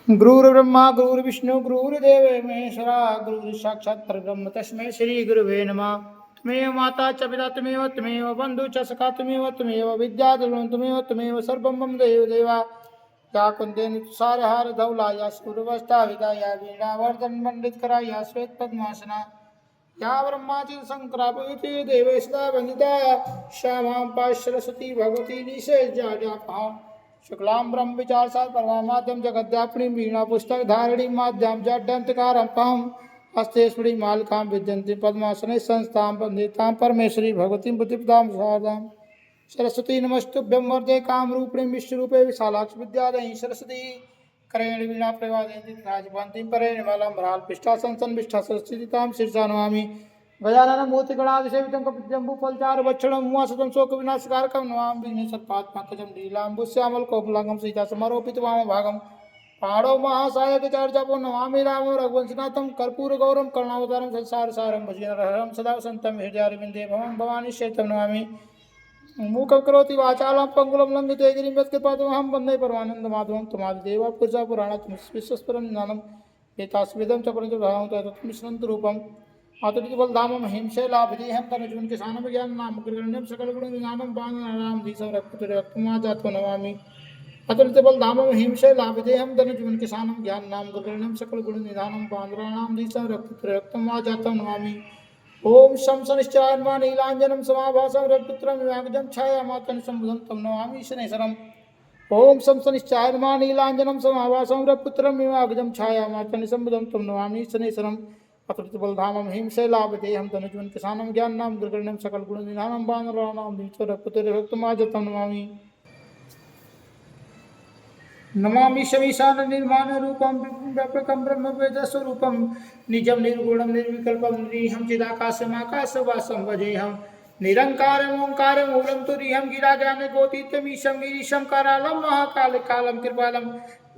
गुरुर्ब्रह्मा गुरुर्विष्णु गुरुर्देव महेश्वरा गुरु साक्षात् परब्रह्म तस्मै श्री गुरुवे नमः। त्वमेव माता च पिता त्वमेव त्वमेव बन्धु च सखा त्वमेव त्वमेव विद्याधरं त्वमेव त्वमेव सर्वं मम देव देवा। या कुन्देन तुषारहार धवला या स्फुरवस्ता विदा या वीणावर्धन मंडितकरा या श्वेत पद्मासना या ब्रह्माचि शंकराभूति देवे सदा वंदिता श्यामां सरस्वती भगवती निशेष जाड्यापहां शुक्लां ब्रह्म विचार सार परमाद्यम जगद्व्यापिनी वीणा पुस्तक धारिणी माध्यम जड्डंतकारं पहम हस्ते स्फुटी मालिकां विद्यन्ति पद्मासने संस्थां वन्दितां परमेश्वरी भगवतीं बुद्धिप्रदां शारदां सरस्वती नमस्तुभ्यं वरदे कामरूपिणीं विश्वरूपे विशालाक्ष विद्यादयी सरस्वती करेण वीणा प्रवादयन्ति राजवन्तीं परेण मलं भ्रालपिष्टा संसन्विष्टा सरस्वतीतां शिरसा नमामि। गजाननं मूर्तिगणाधिसेवितं कपिजम्बूफलचारुभक्षणं उमासुतं शोकविनाशकारकं नमामि विघ्नेश्वरपादपङ्कजं लीलाम्बुश्यामलकोपलाङ्गं सीतासमरोपितवामभागं पाणौ महासायकचर्चापो नमामि रामं रघुवंशनाथं कर्पूरगौरं करुणावतारं संसारसारं भजनरहरं सदा वसन्तं हृदयारविन्दे भवं भवानी शैतं नमामि। मूकं करोति वाचालं पङ्गुलं लङ्घिते गिरिं यत्कृपातमहं वन्दे परमानन्दमाधवं त्वमादिदेवा पुरुषा पुराणात् विश्वस्वरं ज्ञानं एतास्वेदं च परञ्च तत्मिश्रन्तु रूपम् आतुलितबलधामं हिंशैलाभिदेहं तनुजुन् किसानं ज्ञानं ग्रगण्यं सकलगुणविज्ञानं बाणनारां धीसरक्तुरक्तमाजातो नमामि। अतुलितबलधामं हिंशैलाभिदेहं तनुजुन् किसानं ज्ञानं ग्रगण्यं सकलगुणनिधानं बाणनारां धीसरक्तुरक्तमाजातं नमामि। ओम शम शनिश्चरायन्मा नीलांजनं समाभासं रविपुत्रं विवागजं छायामातनं सम्बुधं तं नमामि शनैश्वरम्। ओम शम शनिश्चरायन्मा नीलांजनं समाभासं रविपुत्रं विवागजं छायामातनं सम्बुधं तं नमामि शनैश्वरम्। अतुलितबलधामं हिंशैलाभिदेहं तनुजुन् किसानं ज्ञानं ग्रगण्यं सकलगुणनिधानं बाणराणां धीसरक्तुरक्तमाजातं नमामि। नमामि शमीशान निर्माण रूपम व्यापकं ब्रह्म वेद स्वरूपम निजं निर्गुणं निर्विकल्पं निरीहं चिदाकाशमाकाशवासं भजेऽहं निरंकारं ओंकारं मूलं तुरीहं गिराज्ञान गोतीतमीशं गिरीशं करालं महाकाल कालं कृपालं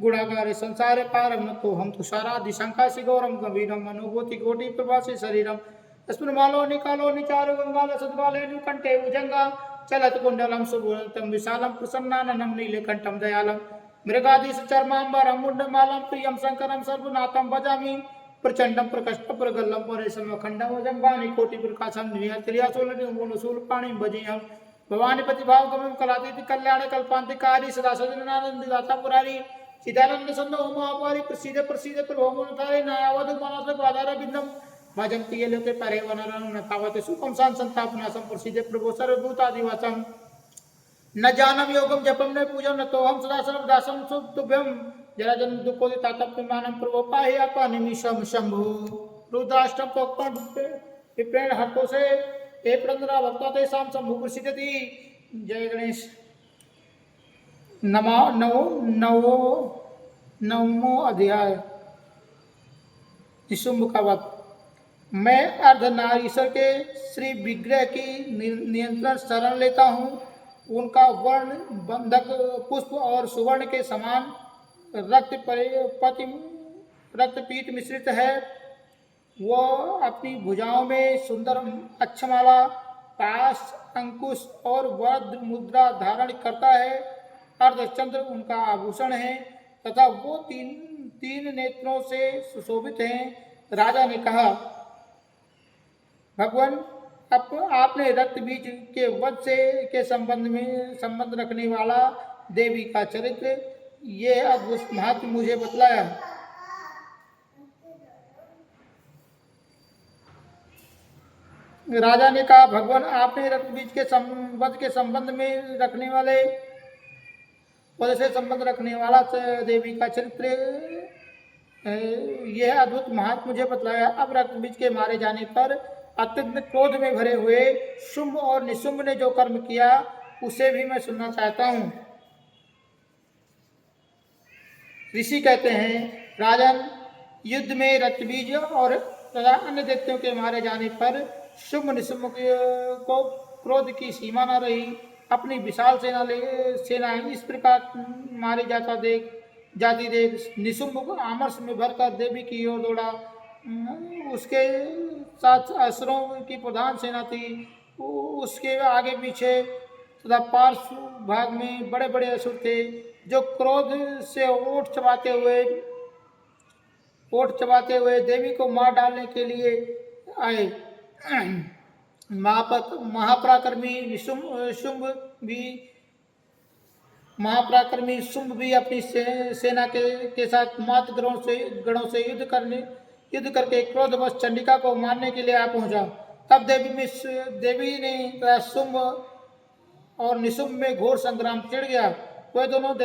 गुणागारे संसारे पारं नतोऽहं तुषारादिशंकाशि गौरं गंभीरं अनुभूति कोटि प्रभासे शरीरं स्फुरमालो निकालो निचारो गंगाल सद्गाले निकंठे भुजंगा चलत कुंडलं सुबोधं विशालं प्रसन्नाननं नीलकंठं दयालं मृगाधीश चर्मांबरं मुंडमालं प्रियं शंकरं सर्वनाथं भजामि प्रचंडं प्रकष्टं प्रगल्भं परेशमखंडं वजंगानि कोटिप्रकाशं निहत्रियासुलनिर्मूलशूलपाणिं भजेऽहं भवानीपति भावगमं कलातीत कल्याण कल्पान्तिकारी सदा सदनानंदिदाता पुरारी चिदानंद संदो महापारी प्रसीद प्रसीद प्रभोमनतारे नायावद मानस बाधार बिंदम भजं प्रिय लोके परे वनरं नतावत सुखं संतापनासं प्रसीद प्रभो सर्वभूतादिवासं न जानम योगम जपम न पूजम न तो हम सदा सर्वदासम तुभ्यम जरा जन्म दुखोदि तातप्यमानं प्रभो पाहि अपनिमिषं शंभु रुद्राष्टम पोक्पण विप्रेण हतो से हे प्रंदरा भक्तों तेषां शंभु प्रसिद्धति। जय गणेश। नमो नवो नवो नवमो अध्याय निशुंभ का वध। मैं अर्धनारीश्वर के श्री विग्रह की नियंत्रण शरण लेता हूँ। उनका वर्ण बंधक पुष्प और सुवर्ण के समान रक्तपीत मिश्रित है। वह अपनी भुजाओं में सुंदर अक्षमाला पाश अंकुश और वज्र मुद्रा धारण करता है। अर्धचंद्र उनका आभूषण है तथा वो तीन नेत्रों से सुशोभित हैं। राजा ने कहा, भगवान आपने रक्त बीज के वध से के संबंध रखने वाला देवी का चरित्र ये अद्भुत महत्व मुझे बतलाया। राजा ने कहा, भगवान आपने रक्त बीज के वध के संबंध में रखने वाले वध से संबंध रखने वाला देवी का चरित्र यह अद्भुत महत्व मुझे बतलाया। अब रक्त बीज के मारे जाने पर अत्यंत क्रोध में भरे हुए शुंभ और निशुंभ ने जो कर्म किया उसे भी मैं सुनना चाहता हूँ। ऋषि कहते हैं, राजन, युद्ध में रक्तबीज और तथा अन्य दैत्यों के मारे जाने पर शुंभ निशुंभ को क्रोध की सीमा न रही। अपनी विशाल सेनाएं इस प्रकार मारे जाती देख निशुंभ आमर्ष में भरकर देवी की ओर दौड़ा। उसके साथ असुरों की प्रधान सेना थी। उसके आगे पीछे तथा पार्श्व भाग में बड़े बड़े असुर थे जो क्रोध से ओठ चबाते हुए ओठ चबाते हुए देवी को मार डालने के लिए आए। महापराक्रमी शुंभ भी महापराक्रमी शुंभ भी अपनी सेना के साथ मात गणों से युद्ध करके क्रोधवश चंडिका को मारने के लिए आ पहुंचा। तब देवी ने शुंभ और निशुंभ में घोर संग्राम छिड़ गया। वह दोनों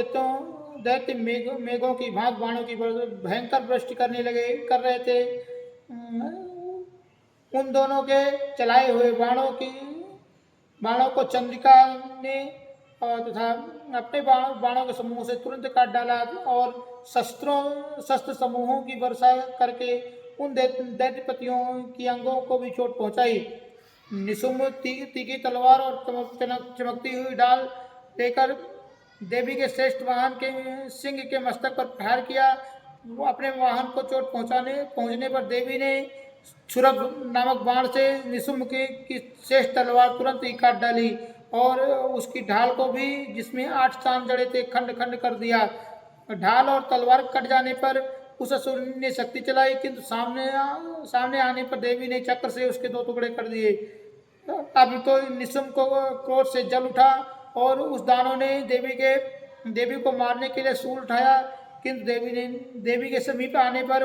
दैत्य मेघों की भांत बाणों की भयंकर वृष्टि कर रहे थे। उन दोनों के चलाए हुए बाणों को चंद्रिका ने तथा अपने बाणों के समूह से तुरंत काट डाला और शस्त्र समूहों की वर्षा करके उन दैत्यपतियों की अंगों को भी चोट पहुंचाई। निशुंभ तीखी तलवार और चमकती हुई ढाल लेकर देवी के श्रेष्ठ वाहन के सिंह के मस्तक पर प्रहार किया। अपने वाहन को चोट पहुंचने पर देवी ने छुरभ नामक बाण से निशुंभ की श्रेष्ठ तलवार तुरंत ही काट डाली और उसकी ढाल को भी, जिसमें 8 चांद जड़े थे, खंड खंड कर दिया। ढाल और तलवार कट जाने पर उस असुर ने शक्ति चलाई, किंतु सामने आने पर देवी ने चक्र से उसके 2 टुकड़े कर दिए। अब तो निशुंभ को क्रोध से जल उठा और उस दानव ने देवी को मारने के लिए शूल उठाया, किंतु देवी के समीप आने पर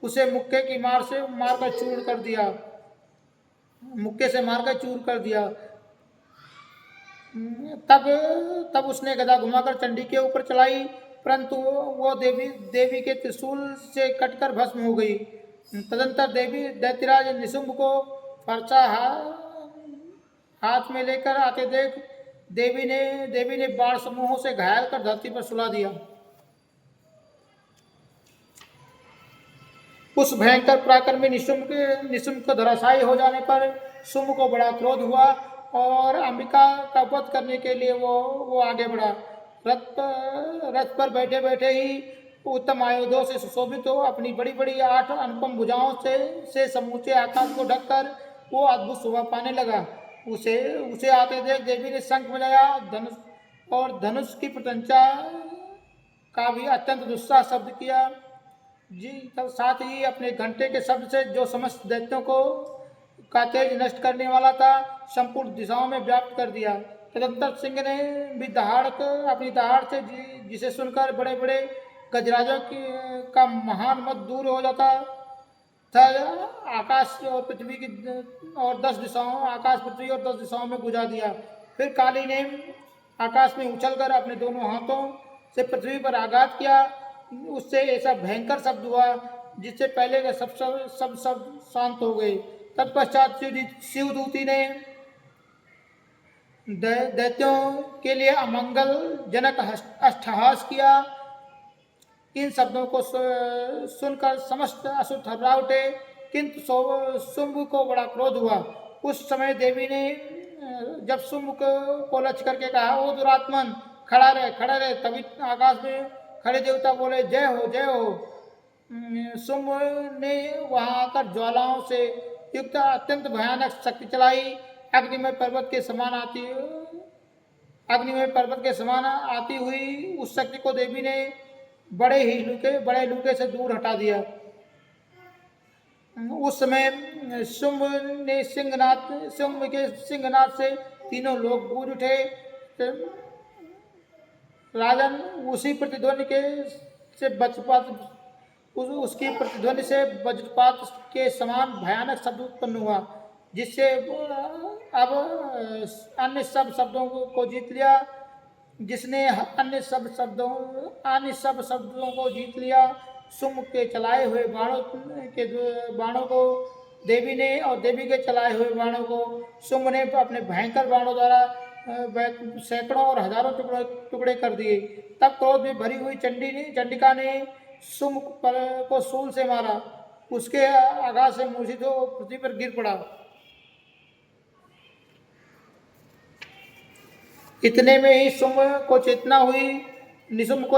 उसे मुक्के की मार से मारकर चूर कर दिया। तब उसने गदा घुमाकर चंडी के ऊपर चलाई, परंतु वो देवी के त्रिशूल से कटकर भस्म हो गई। तदंतर दैत्यराज निशुंभ को फरसा हाथ में लेकर आते देख देवी ने बाण समूहों से घायल कर धरती पर सुला दिया। उस भयंकर पराक्रमी निशुंभ को धराशायी हो जाने पर शुंभ को बड़ा क्रोध हुआ और अंबिका का वध करने के लिए वो आगे बढ़ा। रथ पर बैठे बैठे ही उत्तम आयुधों से सुशोभित हो अपनी बड़ी बड़ी 8 अनुपम भुजाओं से समूचे आकाश को ढककर वो अद्भुत शोभा पाने लगा। उसे आते देख देवी ने शंख बजाया और धनुष की प्रत्यंचा का भी अत्यंत दुस्साह शब्द किया। तब साथ ही अपने घंटे के शब्द से जो समस्त दैत्यों का तेज नष्ट करने वाला था, संपूर्ण दिशाओं में व्याप्त कर दिया। तदंतर सिंह ने भी अपनी दहाड़ से, जिसे सुनकर बड़े बड़े गजराजों का महान मत दूर हो जाता था, आकाश पृथ्वी और 10 दिशाओं में गुजा दिया। फिर काली ने आकाश में उछलकर अपने दोनों हाथों से पृथ्वी पर आघात किया। उससे ऐसा भयंकर शब्द हुआ जिससे पहले के सब शब्द शांत हो गए। तत्पश्चात शिवदूती ने दैत्यों के लिए अमंगल जनक अट्टहास किया। इन शब्दों को सुनकर समस्त असुर थर्रा उठे, किंतु शुंभ को बड़ा क्रोध हुआ। उस समय देवी ने जब शुंभ को लक्ष्य करके कहा, ओ दुरात्मन, खड़ा रहे। तभी आकाश में खड़े देवता बोले, जय हो जय हो। शुंभ ने वहां आकर ज्वालाओं से युक्त अत्यंत भयानक शक्ति चलाई। अग्निमय पर्वत के समान आती हुई उस शक्ति को देवी ने बड़े लूके से दूर हटा दिया। उस समय शुंभ के सिंहनाद से तीनों लोग गूंज उठे। राजन, उसकी प्रतिध्वनि से वज्रपात के समान भयानक शब्द उत्पन्न हुआ, जिससे अब अन्य सब शब्दों को जीत लिया। जिसने अन्य सब शब्दों को जीत लिया। शुंभ के चलाए हुए बाणों को देवी ने और देवी के चलाए हुए बाणों को शुंभ ने अपने भयंकर बाणों द्वारा सैकड़ों और हजारों टुकड़े कर दिए। तब क्रोध में भरी हुई चंडिका ने शुंभ को शूल से मारा। उसके आघात से मूर्छित हो पृथ्वी पर गिर पड़ा। इतने में ही निशुंभ को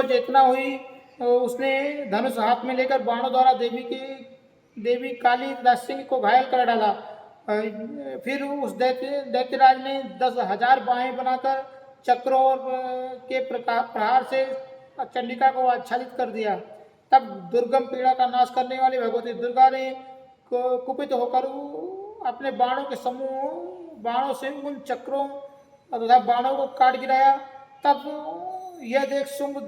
चेतना हुई। उसने धनुष हाथ में लेकर बाणों द्वारा देवी काली तथा सिंह को घायल कर डाला। फिर उस दैत्यराज ने 10,000 बाहें बनाकर चक्रों के प्रहार से चंडिका को आच्छादित कर दिया। तब दुर्गम पीड़ा का नाश करने वाली भगवती दुर्गा ने कुपित होकर अपने बाणों के समूह बाणों से उन चक्रों तथा बाणों को काट गिराया। तब यह देख शुंभ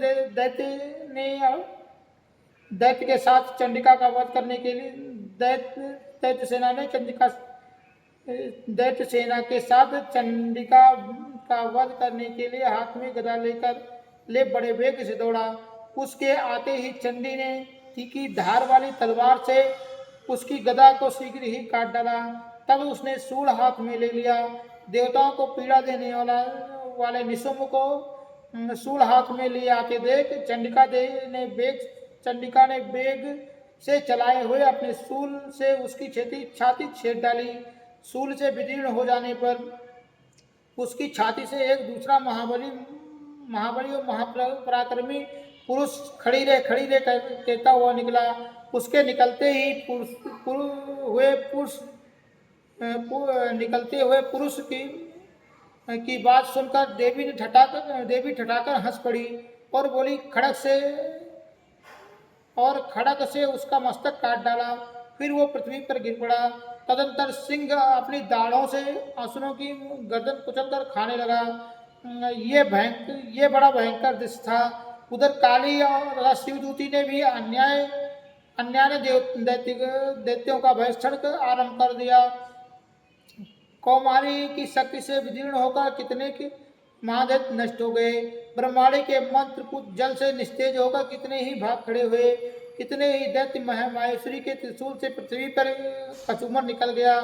दैत्य के साथ चंडिका का वध करने के लिए दैत्य सेना ने दैत्य सेना के साथ चंडिका का वध करने के लिए हाथ में गदा ले बड़े वेग से दौड़ा। उसके आते ही चंडी ने तीखी धार वाली तलवार से उसकी गदा को शीघ्र ही काट डाला। तब उसने सूल हाथ में ले लिया। देवताओं को पीड़ा देने वाले निशुंभ को सूल हाथ में ले आते देख चंडिका ने वेग से चलाए हुए अपने सूल से उसकी छाती छेद डाली। सूल से विदीर्ण हो जाने पर उसकी छाती से एक दूसरा महाबली और महापराक्रमी पुरुष खड़ी रहे कहता हुआ निकला। उसके निकलते हुए पुरुष की बात सुनकर देवी ठठाकर हंस पड़ी और बोली, खड़क से उसका मस्तक काट डाला। फिर वो पृथ्वी पर गिर पड़ा। तदंतर सिंह अपनी दाढ़ों से असुरों की गर्दन कुचलकर खाने लगा। ये बड़ा भयंकर दृश्य था। उधर काली और शिवदूती ने भी अन्याय ने दैत्यों का भयक्षण आरंभ कर दिया। कौमारी की शक्ति से विदीर्ण होकर कितने के महादैत्य नष्ट हो गए। ब्रह्मांडी के मंत्र कुछ जल से निस्तेज होकर कितने ही भाग खड़े हुए। कितने ही दैत्य माहेश्वरी के त्रिशूल से पृथ्वी पर कचूमर निकल गया।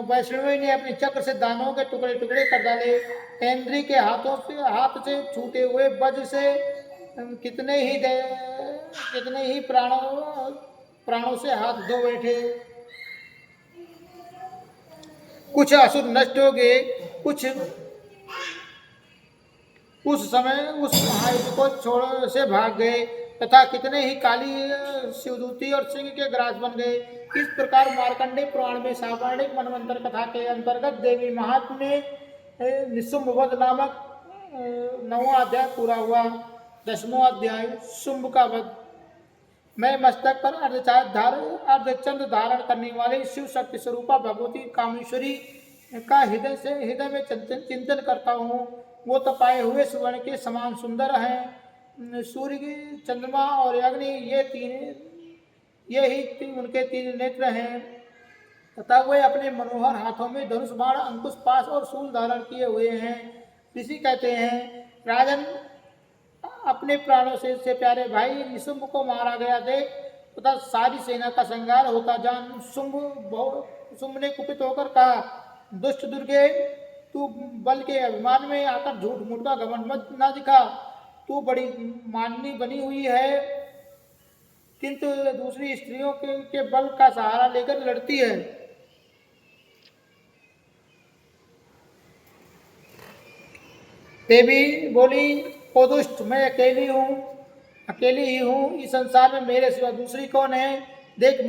वैष्णवी ने अपने चक्र से दानों के टुकड़े टुकड़े कर डाले। इंद्री के हाथ से छूटे हुए वज्र से कितने ही प्राणों से हाथ धो बैठे। कुछ असुर नष्ट हो गए, कुछ उस समय उस महायुद्ध को छोड़ से भाग गए तथा कितने ही काली शिवदूती और सिंह के ग्रास बन गए। इस प्रकार मार्कंडेय पुराण में सावर्णिक मनवंतर कथा के अंतर्गत देवी महात्म्य में निशुंभ वध नामक 9वां अध्याय पूरा हुआ। 10वां अध्याय शुंभ का वध। मैं मस्तक पर अर्धचंद्र धारण करने वाली शिव शक्ति स्वरूपा भगवती कामेश्वरी का हृदय में चिंतन करता हूँ। वो तपाए हुए सुवर्ण के समान सुंदर हैं। सूर्य, चंद्रमा और अग्नि ये ही उनके तीन नेत्र हैं तथा वे अपने मनोहर हाथों में धनुष, बाण, अंकुश, पाश और शूल धारण किए हुए हैं। ऋषि कहते हैं, राजन, अपने प्राणों से प्यारे भाई निशुंभ को मारा गया देख तथा सारी सेना का संहार होता जान शुंभ ने कुपित होकर कहा, दुष्ट दुर्गे, तू बल के अभिमान में आकर झूठ मूठ का घमंड मत ना दिखा। तू बड़ी माननी बनी हुई है किंतु दूसरी स्त्रियों के बल का सहारा लेकर लड़ती है। देवी बोली, ओ दुष्ट, मैं अकेली ही हूँ। इस संसार में मेरे सिवा दूसरी कौन है? देख,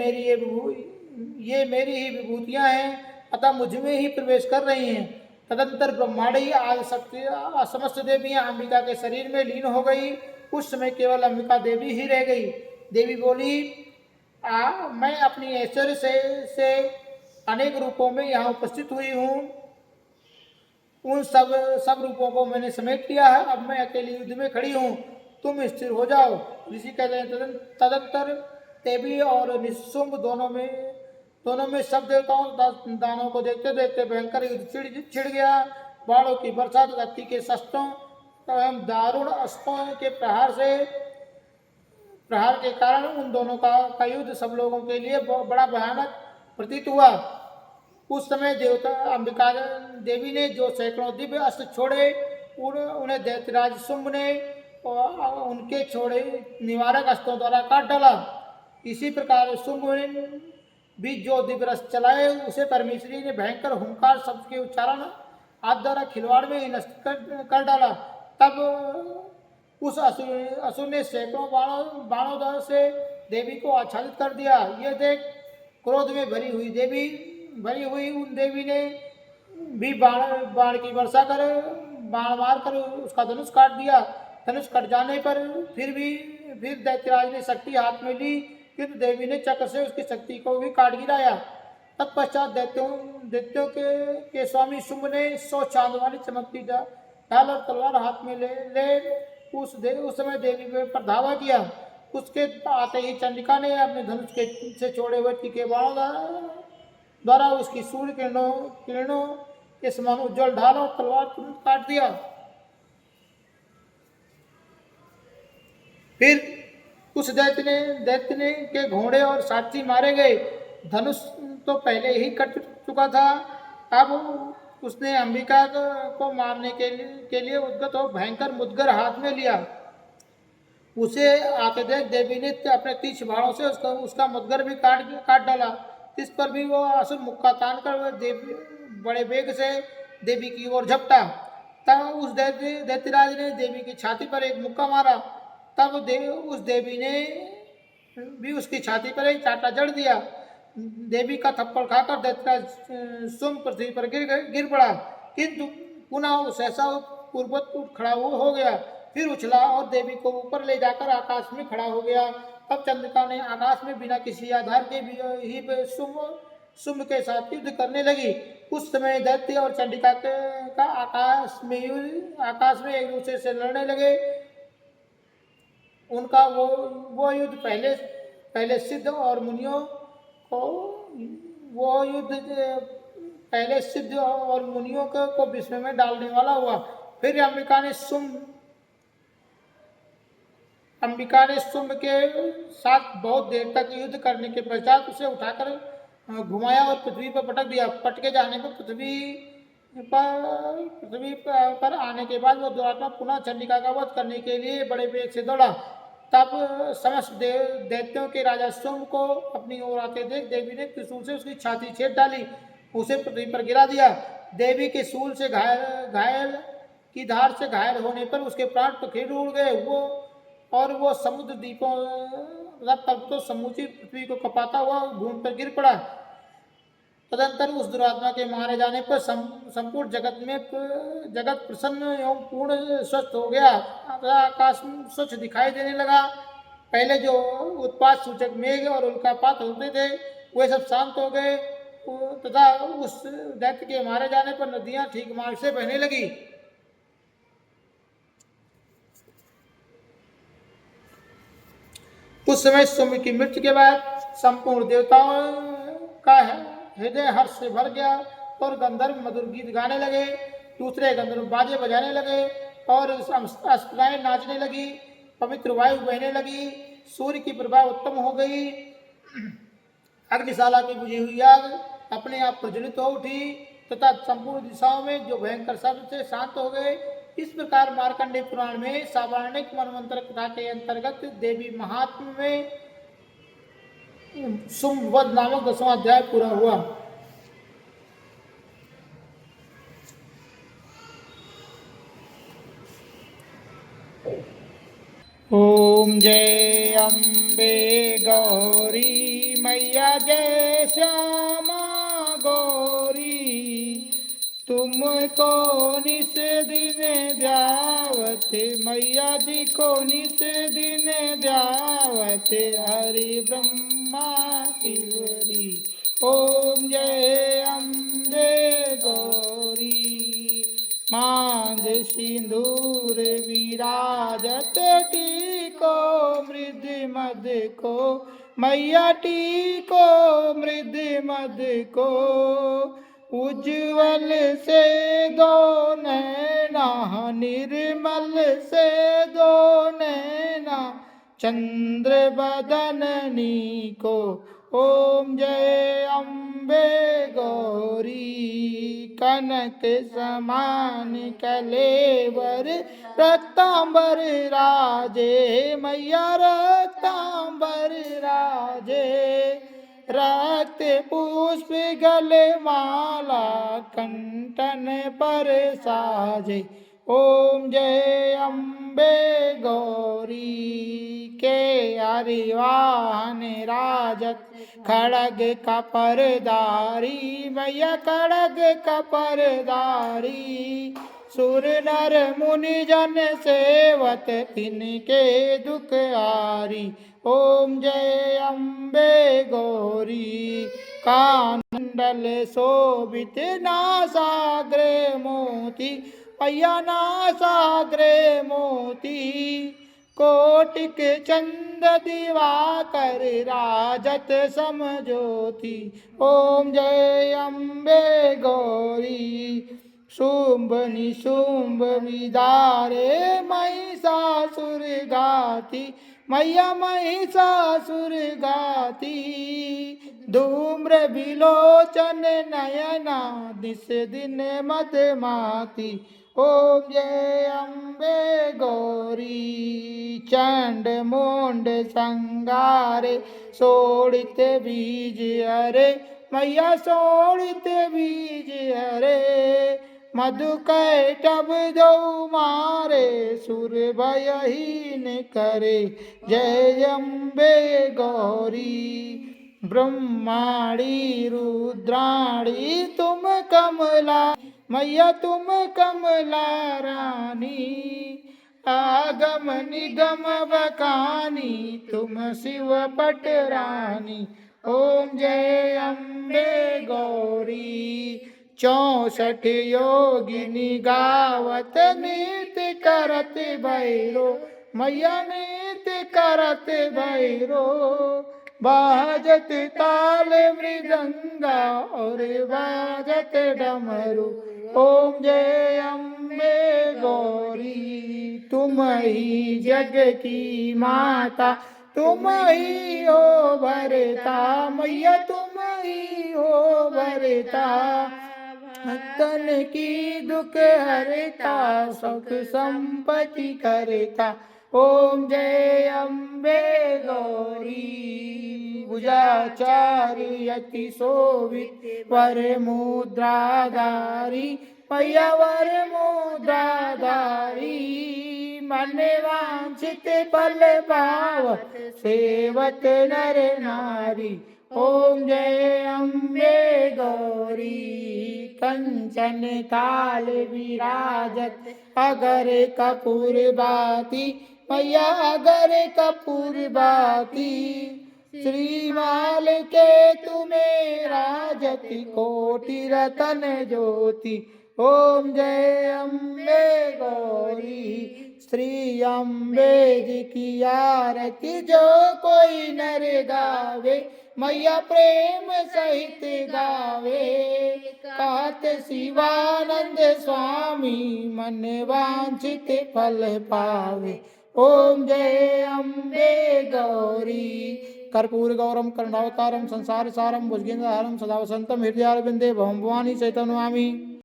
ये मेरी ही विभूतियां हैं अतः मुझ में ही प्रवेश कर रही हैं। तदंतर ब्रह्मांडी आदि समस्त देवियां अंबिका के शरीर में लीन हो गई। उस समय केवल अंबिका देवी ही रह गई। देवी बोली, मैं अपनी ऐश्वर्य से अनेक रूपों में यहाँ उपस्थित हुई हूँ। उन सब रूपों को मैंने समेट लिया है। अब मैं अकेली युद्ध में खड़ी हूँ, तुम स्थिर हो जाओ। ऋषि कहते हैं, तदंतर देवी और निशुंभ दोनों में सब देवताओं दानों को देखते देखते भयंकर युद्ध छिड़ गया। बाणों की वर्षा तथा तीखे शस्त्रों एवं दारुण अस्त्रों के प्रहार के कारण उन दोनों का युद्ध सब लोगों के लिए बड़ा भयानक प्रतीत हुआ। उस समय देवता अंबिका देवी ने जो सैकड़ों दिव्य अस्त्र छोड़े, उन्हें दैत्यराज शुंभ ने उनके छोड़े निवारक अस्त्रों द्वारा काट डाला। इसी प्रकार शुंभ ने भी जो दिव्य अस्त्र चलाए, उसे परमेश्वरी ने भयंकर हुंकार शब्द के उच्चारण हाथ द्वारा खिलवाड़ में ही नष्ट कर डाला। तब उस असुर ने सैकड़ों बाणों द्वारा से देवी को आच्छादित कर दिया। यह देख क्रोध में भरी हुई उन देवी ने भी बाण की वर्षा बाण मार कर उसका धनुष काट दिया। धनुष कट जाने पर फिर फिर दैत्यराज ने शक्ति हाथ में ली, किंतु देवी ने चक्र से उसकी शक्ति को भी काट गिराया। तत्पश्चात दैत्यों के स्वामी शुंभ ने 100 चांद वाली चमकती ढाल और तलवार हाथ में ले उस समय देवी पर धावा किया। उसके आते ही चंडिका ने अपने धनुष के से छोड़े हुए तीखे बाणों द्वारा उसकी सूर्य किरणों के समान उज्जवल ढाल और तलवार तुरंत काट दिया। फिर उस दैत्य ने के घोड़े और सारथी मारे गए। धनुष तो पहले ही कट चुका था, अब उसने अंबिका को मारने के लिए उद्गत हो भयंकर मुद्गर हाथ में लिया। उसे आते देख देवी ने अपने तीक्ष्ण बाणों से उसका मुद्गर भी काट डाला। इस पर भी वो असुर मुक्का तान कर देवी बड़े वेग से देवी की ओर झपटा। तब उस दैत्यराज ने देवी की छाती पर एक मुक्का मारा। तब उस देवी ने भी उसकी छाती पर एक चाटा जड़ दिया। देवी का थप्पड़ खाकर दैत्यराज शुंभ पृथ्वी पर गिर पड़ा, किंतु पुनः सहसा पूर्ववत उठ खड़ा हो गया, फिर उछला और देवी को ऊपर ले जाकर आकाश में खड़ा हो गया। तब चंद्रिका ने आकाश में बिना किसी आधार के ही शुंभ के साथ युद्ध करने लगी। उस समय दैत्य और चंडिका का आकाश में एक दूसरे से लड़ने लगे। उनका वो युद्ध पहले सिद्ध और मुनियों को विस्मय में डालने वाला हुआ। फिर अंबिका ने शुंभ के साथ बहुत देर तक युद्ध करने के पश्चात उसे उठाकर घुमाया और पृथ्वी पर पटक दिया। पटके जाने पर पृथ्वी पर आने के बाद वो दुरात्मा पुनः चंडिका का वध करने के लिए बड़े वेग से दौड़ा। तब समस्त दैत्यों के राजा शुंभ को अपनी ओर आते देख देवी ने त्रिशूल से उसकी छाती छेद डाली, उसे पृथ्वी पर गिरा दिया। देवी के शूल से घायल की धार से घायल होने पर उसके प्राण पखेरु उड़ गए। वो समुद्र द्वीपों पर्वतों समूची पृथ्वी को कपाता हुआ भूमि पर गिर पड़ा। तदंतर उस दुरात्मा के मारे जाने पर संपूर्ण जगत प्रसन्न एवं पूर्ण स्वस्थ हो गया। आकाश स्वच्छ दिखाई देने लगा। पहले जो उत्पात सूचक मेघ और उल्कापात होते थे वे सब शांत हो गए तथा उस दैत्य के मारे जाने पर नदियां ठीक मार्ग से बहने लगी। उस समय शुंभ की मृत्यु के बाद संपूर्ण देवताओं का हृदय हर्ष से भर गया और गंधर्व मधुर गीत गाने लगे, दूसरे गंधर्व बाजे बजाने लगे और अप्सराएं नाचने लगी, पवित्र वायु बहने लगी, सूर्य की प्रभा उत्तम हो गई, अग्निशाला की बुझी हुई आग अपने आप प्रज्वलित हो उठी तथा संपूर्ण दिशाओं में जो भयंकर शब्द थे शांत हो गए। इस प्रकार मार्कंडेय पुराण में सावर्णिक मनवंतर कथा के अंतर्गत देवी महात्म्य में शुंभ वध नामक 10वां अध्याय पूरा हुआ। ओम जय अम्बे गौरी मैया जय श्यामा गौरी, तुमको निस दिन ध्यावत मैया जी को निस दिन ध्यावत हरि ब्रह्मा शिवरी। ओम जय अम्बे गौरी मांग सिंदूर विराजत टीको मृद मद को मैया टीको मृद मद को, उज्ज्वल से दो नैना निर्मल से दो नैना चंद्र बदननी को। ओम जय अम्बे गौरी कनक समान कलेवर रक्तांबर राजे मैया रक्तांबर राजे, रक्त पुष्प गले माला कंठन पर साजे। ओम जय अम्बे गौरी के हरिवाहन राजत खड़ग कपरदारी मैया खड़ग कपरदारी, सुर नर मुनि जन सेवत तिनके दुख हारी। ओम जय अम्बे गौरी। कानंडल शोभित नासाग्रे मोती, मैया नासाग्रे मोती। कोटिक चंद दिवाकर राजत समज्योति। ओम जय अम्बे गौरी। शुंभ निशुंभ विदारे महिषासुर गाती, मैया महिषासुर गाती। धूम्र विलोचन नयना दिस दिन मदमाती। ओम जय अम्बे गौरी। चंड मुंड संगारे सोड़ित बीज हरे, मैया सोड़ित बीज हरे। मधु कैटभ दो मारे सुर भयहीन करे। जय अम्बे गौरी। ब्रह्माणी रुद्राणी तुम कमला, मैया तुम कमला रानी। आगम निगम बकानी तुम शिव पट रानी। ओम जय अम्बे गौरी। 64 योगिनी गावत नृत्य करत भैरो, मैया नृत्य करत भैरो। बाजत ताल मृदंगा और बाजत डमरू। ओम जय अम्बे गौरी। तुम ही जग की माता, तुम ही हो भरता, मैया तुम ही हो भरता। भक्तन की दुख हरता, सुख संपत्ति करता। ओम जय अम्बे गौरी। भुजाचार्य अति शोभित वर मुद्राधारी, मैया वर मुद्राधारी। मन वांछित फल पावत सेवत नर नारी। ओम जय अम्बे गौरी। कंचन थाल विराजत अगर कपूर बाती, मैया अगर कपूर बाती। श्रीमाल के तुम्हें राजत कोटि रतन ज्योति। ओम जय अम्बे गौरी। श्री अम्बे जी की आरती जो कोई नर गावे, मैया प्रेम सहित गावे। कहत शिवानंद स्वामी मन वांछित फल पावे। ओम जय अम्बे गौरी। कर्पूर गौरम करुणावतारम संसार सारम भुजगेन्द्रहारम सदा वसंतम हृदयारविंदे भवम भवानी सहितं नमामि।